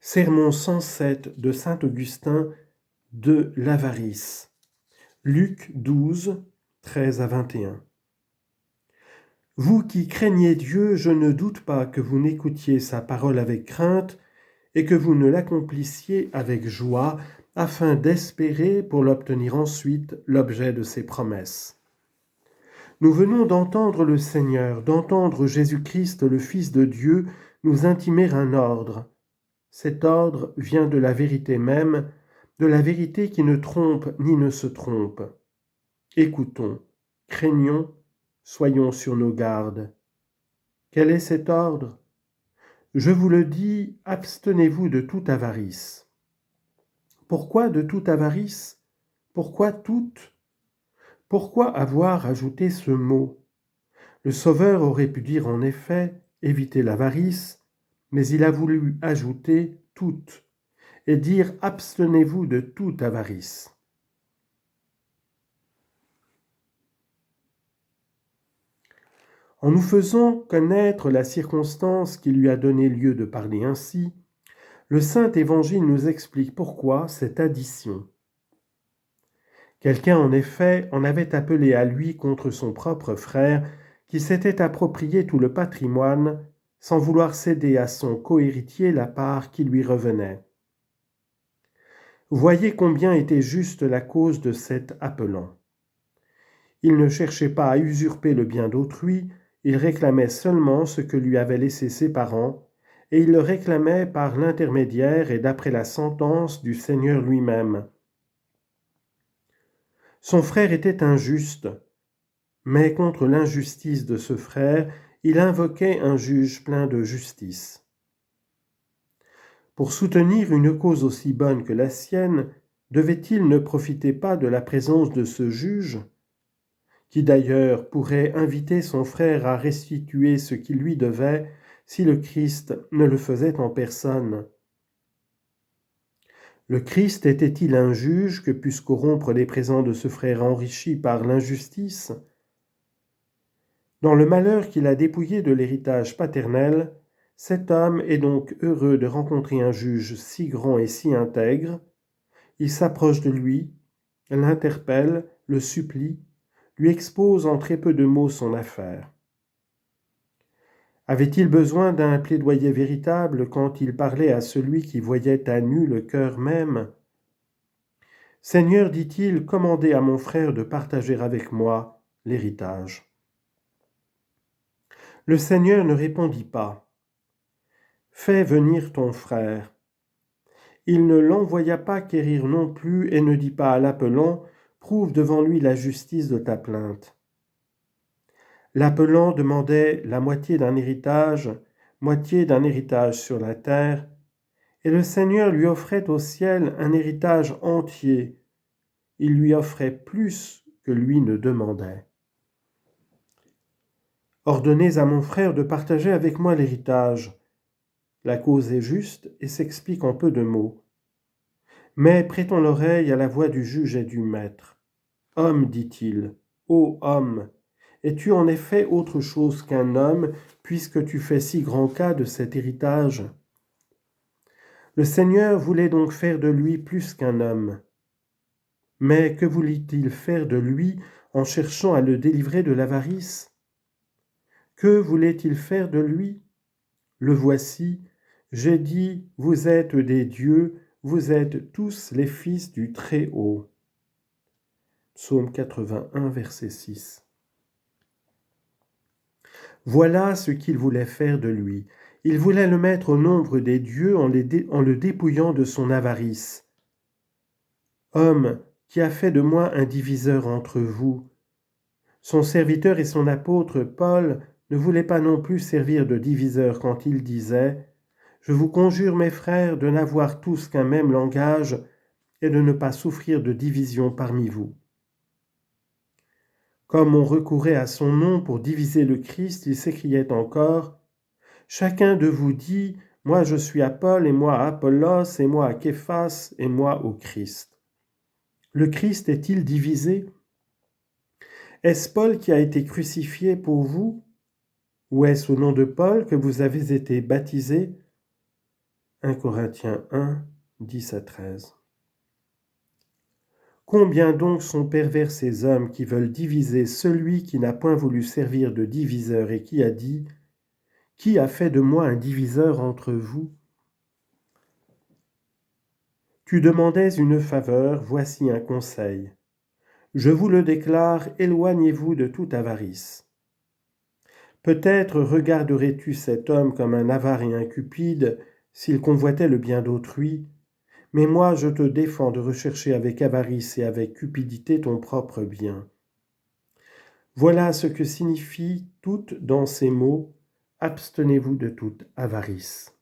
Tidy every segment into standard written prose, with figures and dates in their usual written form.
Sermon 107 de saint Augustin de l'avarice. Luc 12, 13 à 21. Vous qui craignez Dieu, je ne doute pas que vous n'écoutiez sa parole avec crainte et que vous ne l'accomplissiez avec joie, afin d'espérer pour l'obtenir ensuite l'objet de ses promesses. Nous venons d'entendre le Seigneur, d'entendre Jésus-Christ, le Fils de Dieu, nous intimer un ordre. Cet ordre vient de la vérité même, de la vérité qui ne trompe ni ne se trompe. Écoutons, craignons, soyons sur nos gardes. Quel est cet ordre ? Je vous le dis, abstenez-vous de toute avarice. Pourquoi de toute avarice ? Pourquoi toute ? Pourquoi avoir ajouté ce mot ? Le Sauveur aurait pu dire en effet « évitez l'avarice », mais il a voulu ajouter « toute » et dire « abstenez-vous de toute avarice ». En nous faisant connaître la circonstance qui lui a donné lieu de parler ainsi, le Saint Évangile nous explique pourquoi cette addition. Quelqu'un, en effet, en avait appelé à lui contre son propre frère, qui s'était approprié tout le patrimoine, sans vouloir céder à son cohéritier la part qui lui revenait. Voyez combien était juste la cause de cet appelant. Il ne cherchait pas à usurper le bien d'autrui, il réclamait seulement ce que lui avaient laissé ses parents, et il le réclamait par l'intermédiaire et d'après la sentence du Seigneur lui-même. Son frère était injuste, mais contre l'injustice de ce frère, il invoquait un juge plein de justice. Pour soutenir une cause aussi bonne que la sienne, devait-il ne profiter pas de la présence de ce juge, qui d'ailleurs pourrait inviter son frère à restituer ce qu'il lui devait si le Christ ne le faisait en personne ? Le Christ était-il un juge que puisse corrompre les présents de ce frère enrichi par l'injustice ? Dans le malheur qu'il a dépouillé de l'héritage paternel, cet homme est donc heureux de rencontrer un juge si grand et si intègre. Il s'approche de lui, l'interpelle, le supplie, lui expose en très peu de mots son affaire. Avait-il besoin d'un plaidoyer véritable quand il parlait à celui qui voyait à nu le cœur même ? « Seigneur, dit-il, commandez à mon frère de partager avec moi l'héritage. » Le Seigneur ne répondit pas. « Fais venir ton frère. » Il ne l'envoya pas quérir non plus et ne dit pas à l'appelant « Prouve devant lui la justice de ta plainte. » L'appelant demandait la moitié d'un héritage sur la terre, et le Seigneur lui offrait au ciel un héritage entier. Il lui offrait plus que lui ne demandait. Ordonnez à mon frère de partager avec moi l'héritage. La cause est juste et s'explique en peu de mots. Mais prêtons l'oreille à la voix du juge et du maître. « Homme, dit-il, ô homme, es-tu en effet autre chose qu'un homme, puisque tu fais si grand cas de cet héritage ?» Le Seigneur voulait donc faire de lui plus qu'un homme. Mais que voulait-il faire de lui en cherchant à le délivrer de l'avarice ? Que voulait-il faire de lui ? Le voici, j'ai dit, vous êtes des dieux, vous êtes tous les fils du Très-Haut. Psaume 81, verset 6. Voilà ce qu'il voulait faire de lui. Il voulait le mettre au nombre des dieux en le dépouillant de son avarice. Homme, qui a fait de moi un diviseur entre vous. Son serviteur et son apôtre Paul ne voulaient pas non plus servir de diviseur quand il disait « Je vous conjure, mes frères, de n'avoir tous qu'un même langage et de ne pas souffrir de division parmi vous. » Comme on recourait à son nom pour diviser le Christ, il s'écriait encore « Chacun de vous dit « Moi je suis à Paul, et moi à Apollos, et moi à Képhas, et moi au Christ. » Le Christ est-il divisé ? Est-ce Paul qui a été crucifié pour vous ? Ou est-ce au nom de Paul que vous avez été baptisés ? 1 Corinthiens 1, 10 à 13. Combien donc sont pervers ces hommes qui veulent diviser celui qui n'a point voulu servir de diviseur et qui a dit « Qui a fait de moi un diviseur entre vous ?» Tu demandais une faveur, voici un conseil. Je vous le déclare, éloignez-vous de toute avarice. Peut-être regarderais-tu cet homme comme un avare et un cupide s'il convoitait le bien d'autrui, mais moi je te défends de rechercher avec avarice et avec cupidité ton propre bien. Voilà ce que signifie tout dans ces mots, abstenez-vous de toute avarice.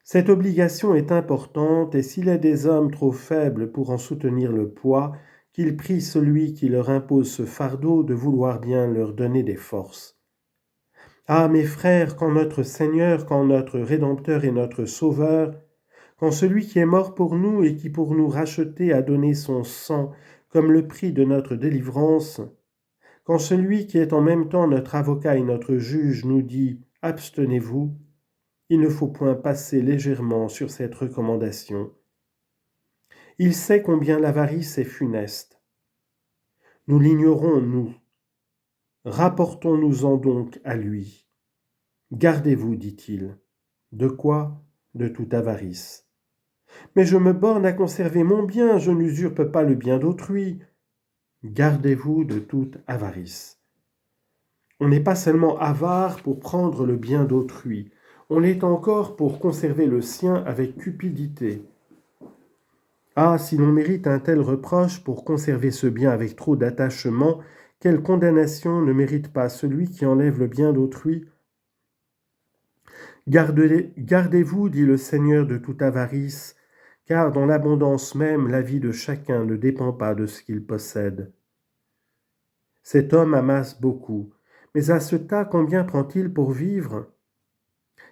Cette obligation est importante et s'il est des hommes trop faibles pour en soutenir le poids, qu'ils prient celui qui leur impose ce fardeau de vouloir bien leur donner des forces. Ah, mes frères, quand notre Seigneur, quand notre Rédempteur et notre Sauveur, quand celui qui est mort pour nous et qui pour nous racheter a donné son sang comme le prix de notre délivrance, quand celui qui est en même temps notre avocat et notre juge nous dit « Abstenez-vous », il ne faut point passer légèrement sur cette recommandation. Il sait combien l'avarice est funeste. Nous l'ignorons, nous. Rapportons-nous-en donc à lui. Gardez-vous, dit-il. De quoi? De toute avarice. Mais je me borne à conserver mon bien, je n'usurpe pas le bien d'autrui. Gardez-vous de toute avarice. On n'est pas seulement avare pour prendre le bien d'autrui, on l'est encore pour conserver le sien avec cupidité. Ah, si l'on mérite un tel reproche pour conserver ce bien avec trop d'attachement, quelle condamnation ne mérite pas celui qui enlève le bien d'autrui? Gardez-vous, dit le Seigneur, de toute avarice, car dans l'abondance même, la vie de chacun ne dépend pas de ce qu'il possède. Cet homme amasse beaucoup, mais à ce tas, combien prend-il pour vivre?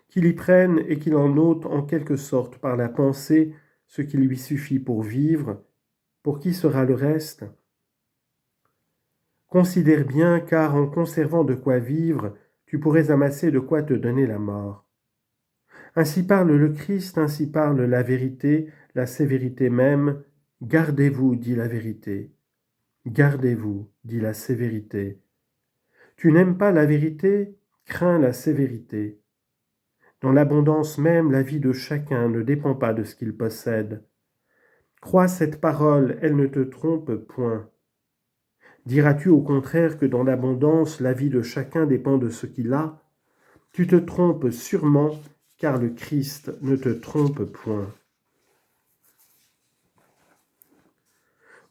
Qu'il y prenne et qu'il en ôte en quelque sorte par la pensée ce qui lui suffit pour vivre, pour qui sera le reste? Considère bien, car en conservant de quoi vivre, tu pourrais amasser de quoi te donner la mort. Ainsi parle le Christ, ainsi parle la vérité, la sévérité même. Gardez-vous, dit la vérité. Gardez-vous, dit la sévérité. Tu n'aimes pas la vérité, crains la sévérité. Dans l'abondance même, la vie de chacun ne dépend pas de ce qu'il possède. Crois cette parole, elle ne te trompe point. Diras-tu au contraire que dans l'abondance, la vie de chacun dépend de ce qu'il a? Tu te trompes sûrement, car le Christ ne te trompe point.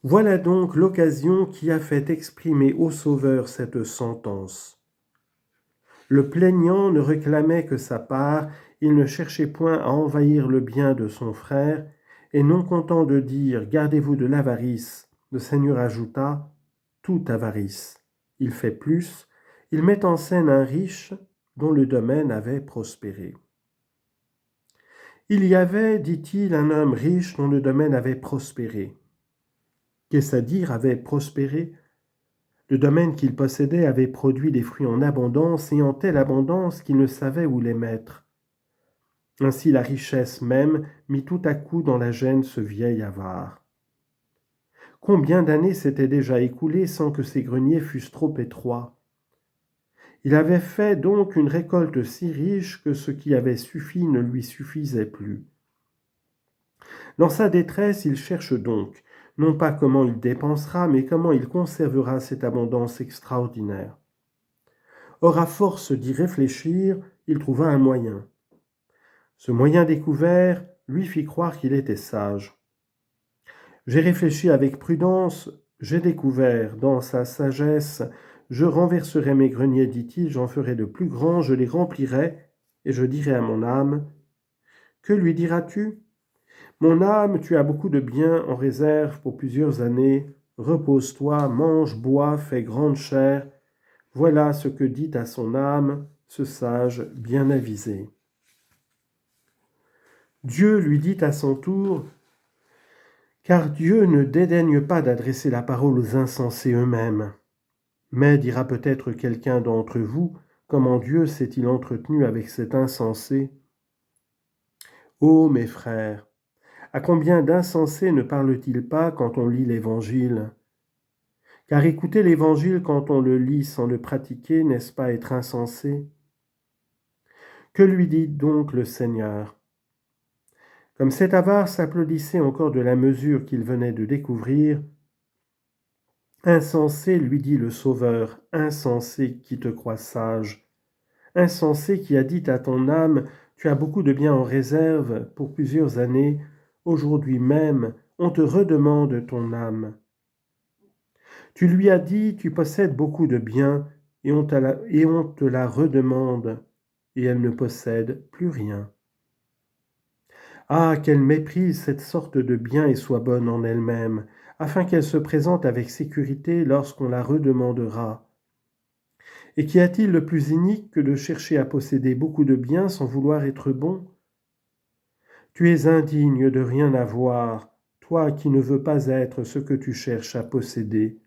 Voilà donc l'occasion qui a fait exprimer au Sauveur cette sentence. Le plaignant ne réclamait que sa part, il ne cherchait point à envahir le bien de son frère, et non content de dire « Gardez-vous de l'avarice », le Seigneur ajouta « Toute avarice ». Il fait plus, il met en scène un riche dont le domaine avait prospéré. Il y avait, dit-il, un homme riche dont le domaine avait prospéré. Qu'est-ce à dire avait prospéré? Le domaine qu'il possédait avait produit des fruits en abondance et en telle abondance qu'il ne savait où les mettre. Ainsi la richesse même mit tout à coup dans la gêne ce vieil avare. Combien d'années s'étaient déjà écoulées sans que ses greniers fussent trop étroits? Il avait fait donc une récolte si riche que ce qui avait suffi ne lui suffisait plus. Dans sa détresse, il cherche donc, non pas comment il dépensera, mais comment il conservera cette abondance extraordinaire. Or, à force d'y réfléchir, il trouva un moyen. Ce moyen découvert lui fit croire qu'il était sage. J'ai réfléchi avec prudence, j'ai découvert, dans sa sagesse, je renverserai mes greniers, dit-il, j'en ferai de plus grands, je les remplirai, et je dirai à mon âme, « Que lui diras-tu ? Mon âme, tu as beaucoup de biens en réserve pour plusieurs années, repose-toi, mange, bois, fais grande chère. Voilà ce que dit à son âme ce sage bien avisé. » Dieu lui dit à son tour, car Dieu ne dédaigne pas d'adresser la parole aux insensés eux-mêmes. Mais, dira peut-être quelqu'un d'entre vous, comment Dieu s'est-il entretenu avec cet insensé? Ô mes frères, à combien d'insensés ne parle-t-il pas quand on lit l'Évangile? Car écouter l'Évangile quand on le lit sans le pratiquer, n'est-ce pas être insensé? Que lui dit donc le Seigneur? Comme cet avare s'applaudissait encore de la mesure qu'il venait de découvrir, insensé, lui dit le Sauveur, insensé qui te crois sage, insensé qui a dit à ton âme, tu as beaucoup de biens en réserve pour plusieurs années, aujourd'hui même, on te redemande ton âme. Tu lui as dit, tu possèdes beaucoup de biens, et on te la redemande, et elle ne possède plus rien. Ah, qu'elle méprise cette sorte de bien et soit bonne en elle-même, afin qu'elle se présente avec sécurité lorsqu'on la redemandera. Et qu'y a-t-il de plus inique que de chercher à posséder beaucoup de biens sans vouloir être bon? Tu es indigne de rien avoir, toi qui ne veux pas être ce que tu cherches à posséder.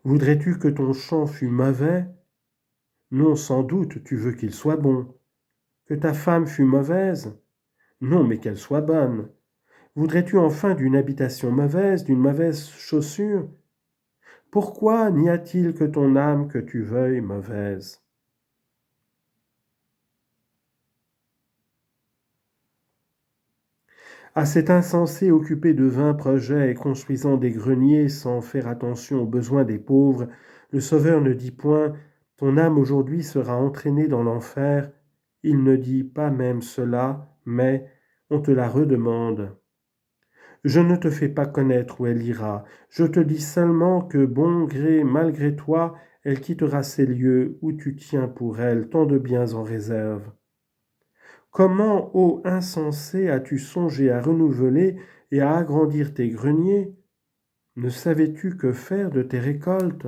Voudrais-tu que ton champ fût mauvais? Non, sans doute, tu veux qu'il soit bon. Que ta femme fût mauvaise? Non, mais qu'elle soit bonne. Voudrais-tu enfin d'une habitation mauvaise, d'une mauvaise chaussure? Pourquoi n'y a-t-il que ton âme que tu veuilles mauvaise? À cet insensé occupé de vains projets et construisant des greniers sans faire attention aux besoins des pauvres, le Sauveur ne dit point « Ton âme aujourd'hui sera entraînée dans l'enfer ». Il ne dit pas même cela, mais « On te la redemande ». Je ne te fais pas connaître où elle ira, je te dis seulement que bon gré malgré toi, elle quittera ces lieux où tu tiens pour elle tant de biens en réserve. Comment, ô insensé, as-tu songé à renouveler et à agrandir tes greniers? Ne savais-tu que faire de tes récoltes?